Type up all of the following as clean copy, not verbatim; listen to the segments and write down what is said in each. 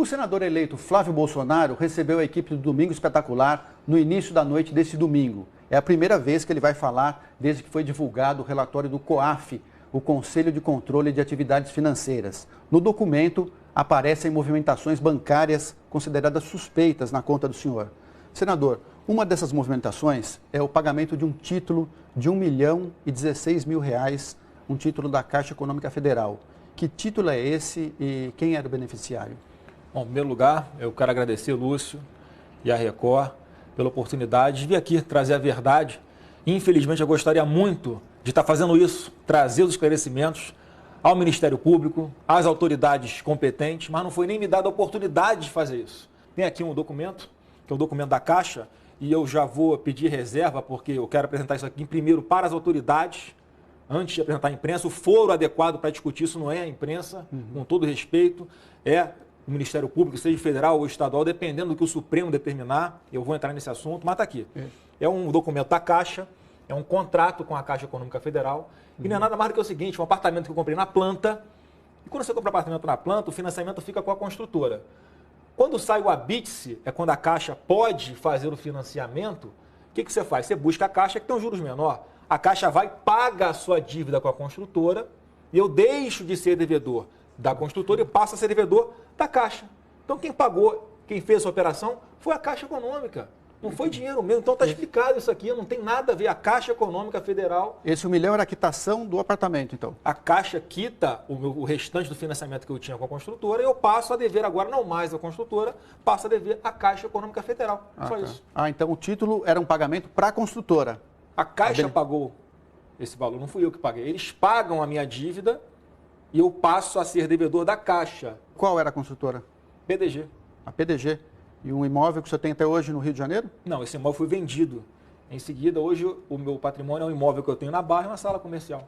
O senador eleito Flávio Bolsonaro recebeu a equipe do Domingo Espetacular no início da noite desse domingo. É a primeira vez que ele vai falar desde que foi divulgado o relatório do COAF, o Conselho de Controle de Atividades Financeiras. No documento aparecem movimentações bancárias consideradas suspeitas na conta do senhor. Senador, uma dessas movimentações é o pagamento de um título de R$1.016.000, um título da Caixa Econômica Federal. Que título é esse e quem era o beneficiário? Bom, em primeiro lugar, eu quero agradecer, Lúcio, e a Record pela oportunidade de vir aqui trazer a verdade. Infelizmente, eu gostaria muito de estar fazendo isso, trazer os esclarecimentos ao Ministério Público, às autoridades competentes, mas não foi nem me dada a oportunidade de fazer isso. Tem aqui um documento, que é o documento da Caixa, e eu já vou pedir reserva, porque eu quero apresentar isso aqui primeiro para as autoridades, antes de apresentar à imprensa. O foro adequado para discutir isso não é a imprensa, com todo respeito, é o Ministério Público, seja federal ou estadual, dependendo do que o Supremo determinar. Eu vou entrar nesse assunto, mas está aqui. É um documento da Caixa, é um contrato com a Caixa Econômica Federal, e não é nada mais do que o seguinte: um apartamento que eu comprei na planta, e quando você compra apartamento na planta, o financiamento fica com a construtora. Quando sai o habite-se, é quando a Caixa pode fazer o financiamento. O que você faz? Você busca a Caixa, que tem um juros menor. A Caixa vai, paga a sua dívida com a construtora, e eu deixo de ser devedor da construtora e passo a ser devedor da Caixa. Então quem pagou, quem fez essa operação, foi a Caixa Econômica. Não foi dinheiro meu. Então está explicado isso aqui, não tem nada a ver. A Caixa Econômica Federal... Esse R$1 milhão era a quitação do apartamento, então? A Caixa quita o restante do financiamento que eu tinha com a construtora e eu passo a dever agora, não mais a construtora, passo a dever a Caixa Econômica Federal. Só isso. Então o título era um pagamento para a construtora? A Caixa pagou esse valor, não fui eu que paguei. Eles pagam a minha dívida e eu passo a ser devedor da Caixa. Qual era a construtora? PDG. A PDG. E um imóvel que você tem até hoje no Rio de Janeiro? Não, esse imóvel foi vendido. Em seguida, hoje, o meu patrimônio é um imóvel que eu tenho na Barra e uma sala comercial.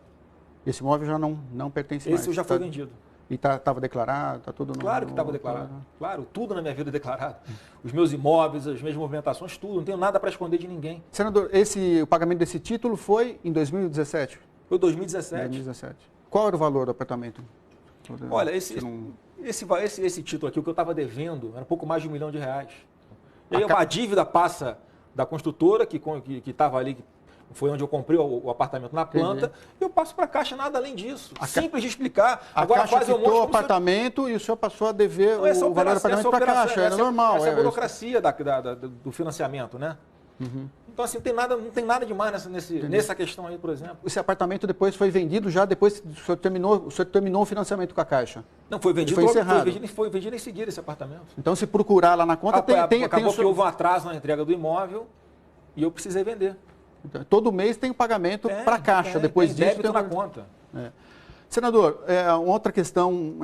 Esse imóvel já não pertence mais? Esse já foi vendido. E estava declarado? Está tudo Claro que estava declarado. Claro, tudo na minha vida é declarado. Os meus imóveis, as minhas movimentações, tudo. Não tenho nada para esconder de ninguém. Senador, o pagamento desse título foi em 2017? Foi 2017. 2017. Qual era o valor do apartamento? Olha, esse título aqui, o que eu estava devendo, era um pouco mais de R$1 milhão. E aí a dívida passa da construtora, que estava ali, foi onde eu comprei o apartamento na planta, e eu passo para a Caixa, nada além disso. Simples de explicar. Agora Caixa quitou o apartamento e o senhor passou a dever o valor do apartamento para a Caixa, era normal. Essa é a burocracia do financiamento, né? Então, assim, não tem nada demais nessa questão aí, por exemplo. Esse apartamento depois foi vendido já depois que o senhor terminou o financiamento com a Caixa? Não, foi vendido. Foi encerrado. Foi vendido em seguida esse apartamento. Então, se procurar lá na conta, acabou que houve um atraso na entrega do imóvel e eu precisei vender. Então, todo mês tem o pagamento para a Caixa, depois disso... Débito na conta. Senador, uma outra questão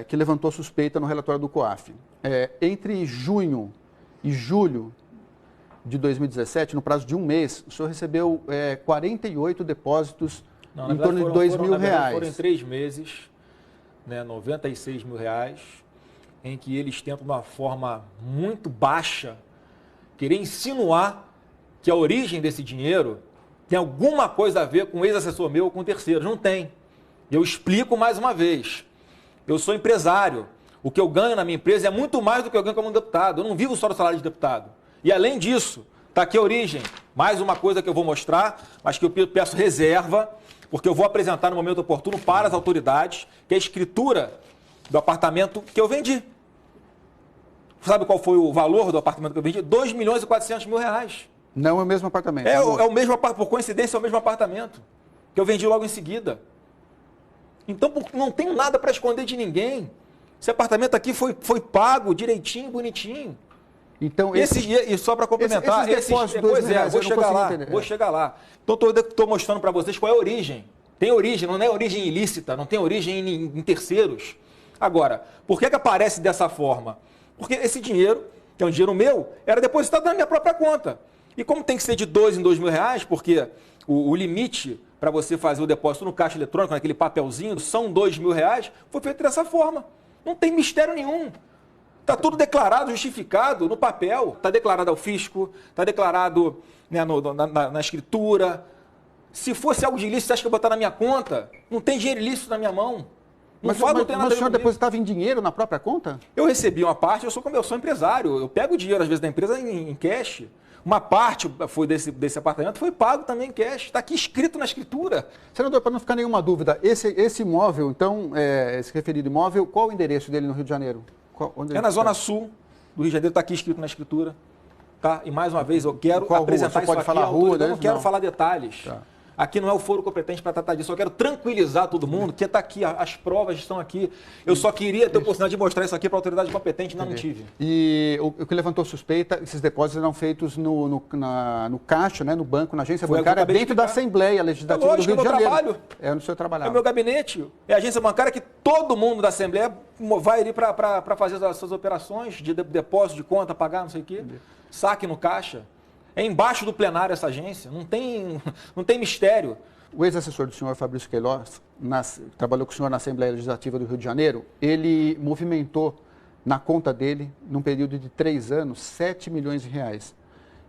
que levantou suspeita no relatório do COAF. Entre junho e julho de 2017, no prazo de um mês, o senhor recebeu 48 depósitos em torno de R$2 mil. Foram em 3 meses, né, R$96 mil, em que eles tentam, de uma forma muito baixa, querer insinuar que a origem desse dinheiro tem alguma coisa a ver com um ex-assessor meu ou com terceiros. Não tem. Eu explico mais uma vez. Eu sou empresário. O que eu ganho na minha empresa é muito mais do que eu ganho como deputado. Eu não vivo só do salário de deputado. E além disso, está aqui a origem. Mais uma coisa que eu vou mostrar, mas que eu peço reserva, porque eu vou apresentar no momento oportuno para as autoridades, que é a escritura do apartamento que eu vendi. Sabe qual foi o valor do apartamento que eu vendi? R$2.400.000. Não é o mesmo apartamento. É o mesmo, por coincidência, é o mesmo apartamento, que eu vendi logo em seguida. Então, não tenho nada para esconder de ninguém. Esse apartamento aqui foi pago direitinho, bonitinho. Então, e só para complementar, vou chegar lá. Então, estou mostrando para vocês qual é a origem. Tem origem, não é origem ilícita, não tem origem em terceiros. Agora, por que aparece dessa forma? Porque esse dinheiro, que é um dinheiro meu, era depositado na minha própria conta. E como tem que ser de R$2 em R$2 mil, porque o limite para você fazer o depósito no caixa eletrônico, naquele papelzinho, são R$2 mil, foi feito dessa forma. Não tem mistério nenhum. Está tudo declarado, justificado no papel. Está declarado ao fisco, está declarado, né, na escritura. Se fosse algo de ilícito, você acha que eu botar na minha conta? Não tem dinheiro ilícito na minha mão. Mas o senhor depositava em dinheiro na própria conta? Eu recebi uma parte, eu sou empresário, eu pego o dinheiro às vezes da empresa em cash. Uma parte foi desse apartamento foi pago também em cash. Está aqui escrito na escritura. Senador, para não ficar nenhuma dúvida, esse imóvel, então, esse referido imóvel, qual o endereço dele no Rio de Janeiro? É na Zona Sul do Rio de Janeiro, está aqui escrito na escritura. Tá? E mais uma vez, eu quero apresentar isso pode aqui. Falar rua, eu não quero falar detalhes. Tá. Aqui não é o foro competente para tratar disso. Eu quero tranquilizar todo mundo que está aqui, as provas estão aqui. Eu só queria ter a oportunidade de mostrar isso aqui para a autoridade competente, não tive. E o que levantou suspeita, esses depósitos eram feitos no caixa, né, no banco, na agência bancária, dentro da Assembleia Legislativa do Rio de Janeiro. Trabalho. É no seu trabalho. É o meu gabinete. É a agência bancária que todo mundo da Assembleia vai ali para fazer as suas operações de depósito de conta, pagar, não sei o quê. Saque no caixa. É embaixo do plenário essa agência, não tem mistério. O ex-assessor do senhor, Fabrício Queiroz, trabalhou com o senhor na Assembleia Legislativa do Rio de Janeiro, ele movimentou na conta dele, num período de 3 anos, 7 milhões de reais.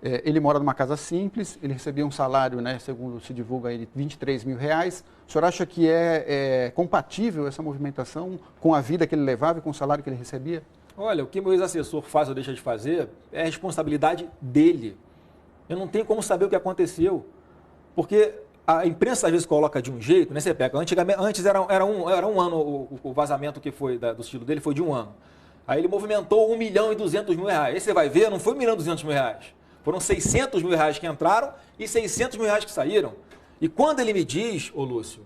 Ele mora numa casa simples, ele recebia um salário, né, segundo se divulga aí, de 23 mil reais. O senhor acha que é compatível essa movimentação com a vida que ele levava e com o salário que ele recebia? Olha, o que meu ex-assessor faz ou deixa de fazer é responsabilidade dele. Eu não tenho como saber o que aconteceu, porque a imprensa às vezes coloca de um jeito, né? Você pega, antes era um ano, o vazamento que foi do estilo dele foi de 1 ano. Aí ele movimentou 1.200.000 reais. Aí você vai ver, não foi 1.200.000 reais. Foram 600 mil reais que entraram e 600 mil reais que saíram. E quando ele me diz, ô Lúcio,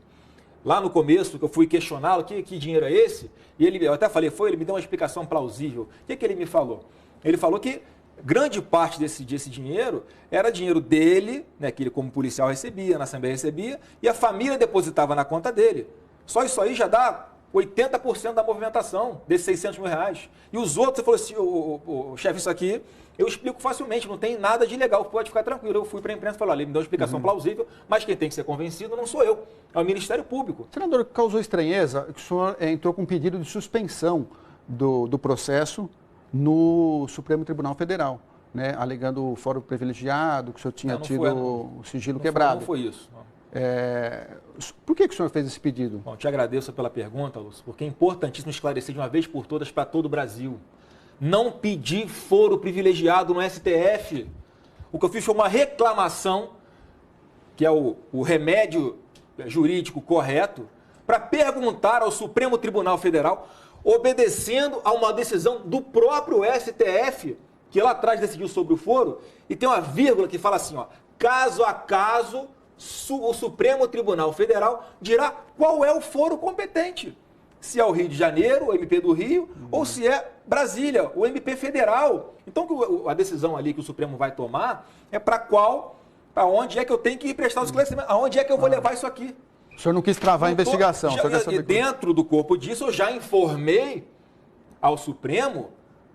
lá no começo, que eu fui questioná-lo, que dinheiro é esse? E eu até falei, ele me deu uma explicação plausível. O que ele me falou? Ele falou que grande parte desse dinheiro era dinheiro dele, né, que ele como policial recebia, na Assembleia recebia, e a família depositava na conta dele. Só isso aí já dá 80% da movimentação desses 600 mil reais. E os outros, você falou assim, chefe, isso aqui eu explico facilmente, não tem nada de ilegal, pode ficar tranquilo. Eu fui para a imprensa e falei, ele me deu uma explicação plausível, mas quem tem que ser convencido não sou eu, é o Ministério Público. Senador, causou estranheza que o senhor entrou com um pedido de suspensão do processo no Supremo Tribunal Federal, né, alegando o fórum privilegiado, que o senhor tinha tido o sigilo quebrado. Não foi isso. Por que o senhor fez esse pedido? Bom, te agradeço pela pergunta, Lúcio, porque é importantíssimo esclarecer de uma vez por todas para todo o Brasil. Não pedi foro privilegiado no STF. O que eu fiz foi uma reclamação, que é o remédio jurídico correto, para perguntar ao Supremo Tribunal Federal, obedecendo a uma decisão do próprio STF, que lá atrás decidiu sobre o foro, e tem uma vírgula que fala assim, ó, caso a caso, o Supremo Tribunal Federal dirá qual é o foro competente. Se é o Rio de Janeiro, o MP do Rio, ou se é Brasília, o MP federal. Então, a decisão ali que o Supremo vai tomar é para onde é que eu tenho que ir prestar os esclarecimentos, aonde é que eu vou levar isso aqui. O senhor não quis travar a investigação. E dentro do corpo disso, eu já informei ao Supremo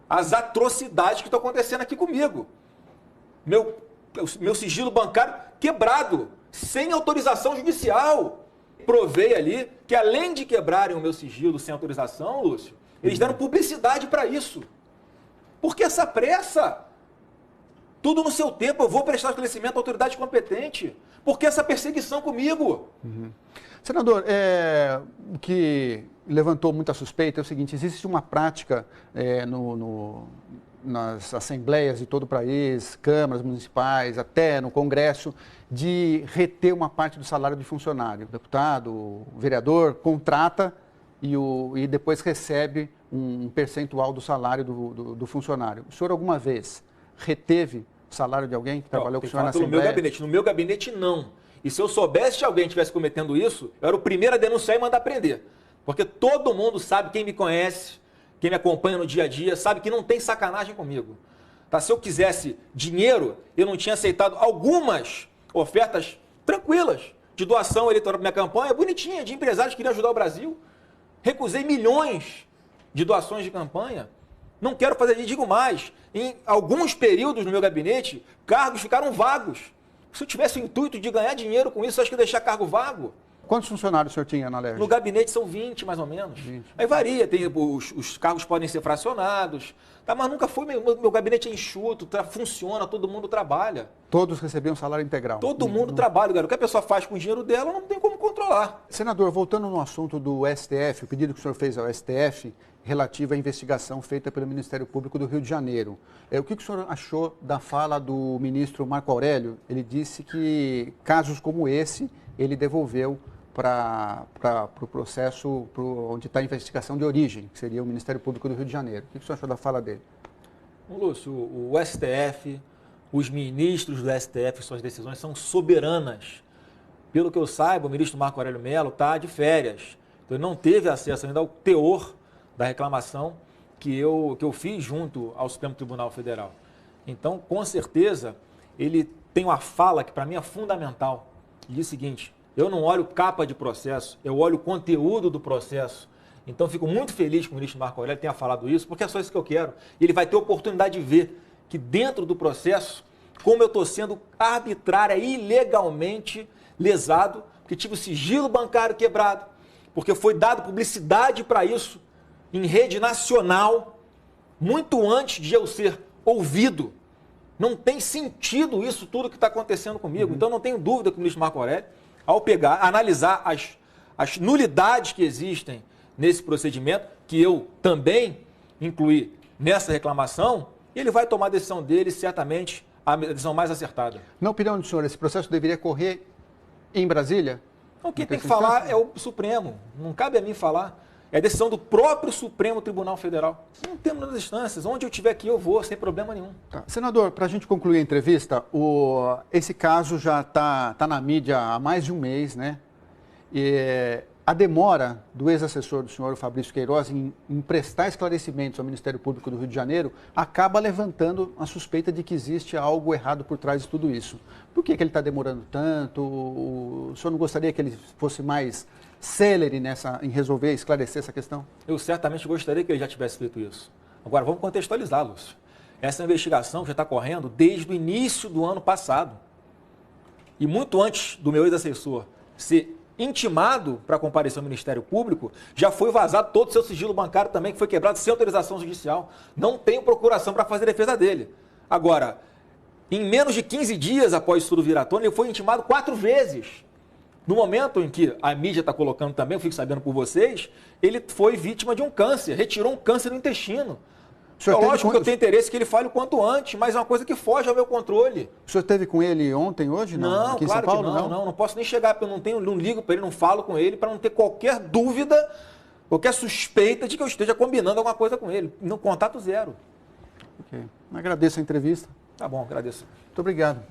as atrocidades que estão acontecendo aqui comigo. Meu sigilo bancário quebrado, sem autorização judicial. Provei ali que, além de quebrarem o meu sigilo sem autorização, Lúcio, eles deram publicidade para isso. Por que essa pressa? Tudo no seu tempo, eu vou prestar esclarecimento à autoridade competente. Por que essa perseguição comigo? Senador, o que levantou muita suspeita é o seguinte, existe uma prática nas assembleias de todo o país, câmaras municipais, até no Congresso, de reter uma parte do salário de funcionário. O deputado, o vereador, contrata e depois recebe um percentual do salário do funcionário. O senhor alguma vez reteve o salário de alguém que trabalhou com o senhor na Assembleia? No meu gabinete, não. E se eu soubesse que alguém estivesse cometendo isso, eu era o primeiro a denunciar e mandar prender. Porque todo mundo sabe, quem me conhece, quem me acompanha no dia a dia, sabe que não tem sacanagem comigo. Tá? Se eu quisesse dinheiro, eu não tinha aceitado algumas ofertas tranquilas de doação eleitoral para minha campanha, bonitinha, de empresários que queriam ajudar o Brasil. Recusei milhões de doações de campanha. Não quero fazer, e digo mais, em alguns períodos no meu gabinete, cargos ficaram vagos. Se eu tivesse o intuito de ganhar dinheiro com isso, acho que ia deixar cargo vago. Quantos funcionários o senhor tinha na Alerj? No gabinete são 20, mais ou menos. 20. Aí varia, os cargos podem ser fracionados, tá? Mas nunca foi, meu gabinete é enxuto, funciona, todo mundo trabalha. Todos recebiam salário integral? Todo mundo trabalha, cara. O que a pessoa faz com o dinheiro dela não tem como controlar. Senador, voltando no assunto do STF, o pedido que o senhor fez ao STF relativo à investigação feita pelo Ministério Público do Rio de Janeiro. O que o senhor achou da fala do ministro Marco Aurélio? Ele disse que casos como esse, ele devolveu para o processo onde está a investigação de origem, que seria o Ministério Público do Rio de Janeiro. O que o senhor achou da fala dele? Lúcio, o STF, os ministros do STF, suas decisões são soberanas. Pelo que eu saiba, o ministro Marco Aurélio Mello está de férias. Então, ele não teve acesso ainda ao teor da reclamação que eu fiz junto ao Supremo Tribunal Federal. Então, com certeza, ele tem uma fala que para mim é fundamental. Ele diz o seguinte: eu não olho capa de processo, eu olho o conteúdo do processo. Então, fico muito feliz que o ministro Marco Aurélio tenha falado isso, porque é só isso que eu quero. E ele vai ter a oportunidade de ver que dentro do processo, como eu estou sendo arbitrária e ilegalmente lesado, porque tive o sigilo bancário quebrado, porque foi dado publicidade para isso em rede nacional, muito antes de eu ser ouvido. Não tem sentido isso tudo que está acontecendo comigo. Então, não tenho dúvida que o ministro Marco Aurélio, ao analisar as nulidades que existem nesse procedimento, que eu também incluí nessa reclamação, ele vai tomar a decisão dele, certamente a decisão mais acertada. Na opinião do senhor, esse processo deveria correr em Brasília? Então, quem tem que falar é o Supremo. Não cabe a mim falar. É a decisão do próprio Supremo Tribunal Federal. Não temos nas instâncias. Onde eu estiver aqui, eu vou, sem problema nenhum. Tá. Senador, para a gente concluir a entrevista, esse caso já está na mídia há mais de um mês, né? E a demora do ex-assessor do senhor Fabrício Queiroz em prestar esclarecimentos ao Ministério Público do Rio de Janeiro acaba levantando a suspeita de que existe algo errado por trás de tudo isso. Por que ele está demorando tanto? O senhor não gostaria que ele fosse mais célere em resolver, esclarecer essa questão? Eu certamente gostaria que ele já tivesse feito isso. Agora, vamos contextualizar, Lúcio. Essa investigação já está correndo desde o início do ano passado. E muito antes do meu ex-assessor ser intimado para comparecer ao Ministério Público, já foi vazado todo o seu sigilo bancário também, que foi quebrado sem autorização judicial. Não tenho procuração para fazer defesa dele. Agora, em menos de 15 dias após isso tudo vir à tona, ele foi intimado 4 vezes. No momento em que a mídia está colocando também, eu fico sabendo por vocês, ele foi vítima de um câncer, retirou um câncer no intestino. Lógico que eu tenho interesse que ele fale o quanto antes, mas é uma coisa que foge ao meu controle. O senhor esteve com ele ontem, hoje? Não, aqui claro em São Paulo, que não posso nem chegar, porque eu não ligo para ele, não falo com ele, para não ter qualquer dúvida, qualquer suspeita de que eu esteja combinando alguma coisa com ele. No contato zero. Ok. Agradeço a entrevista. Tá bom, agradeço. Muito obrigado.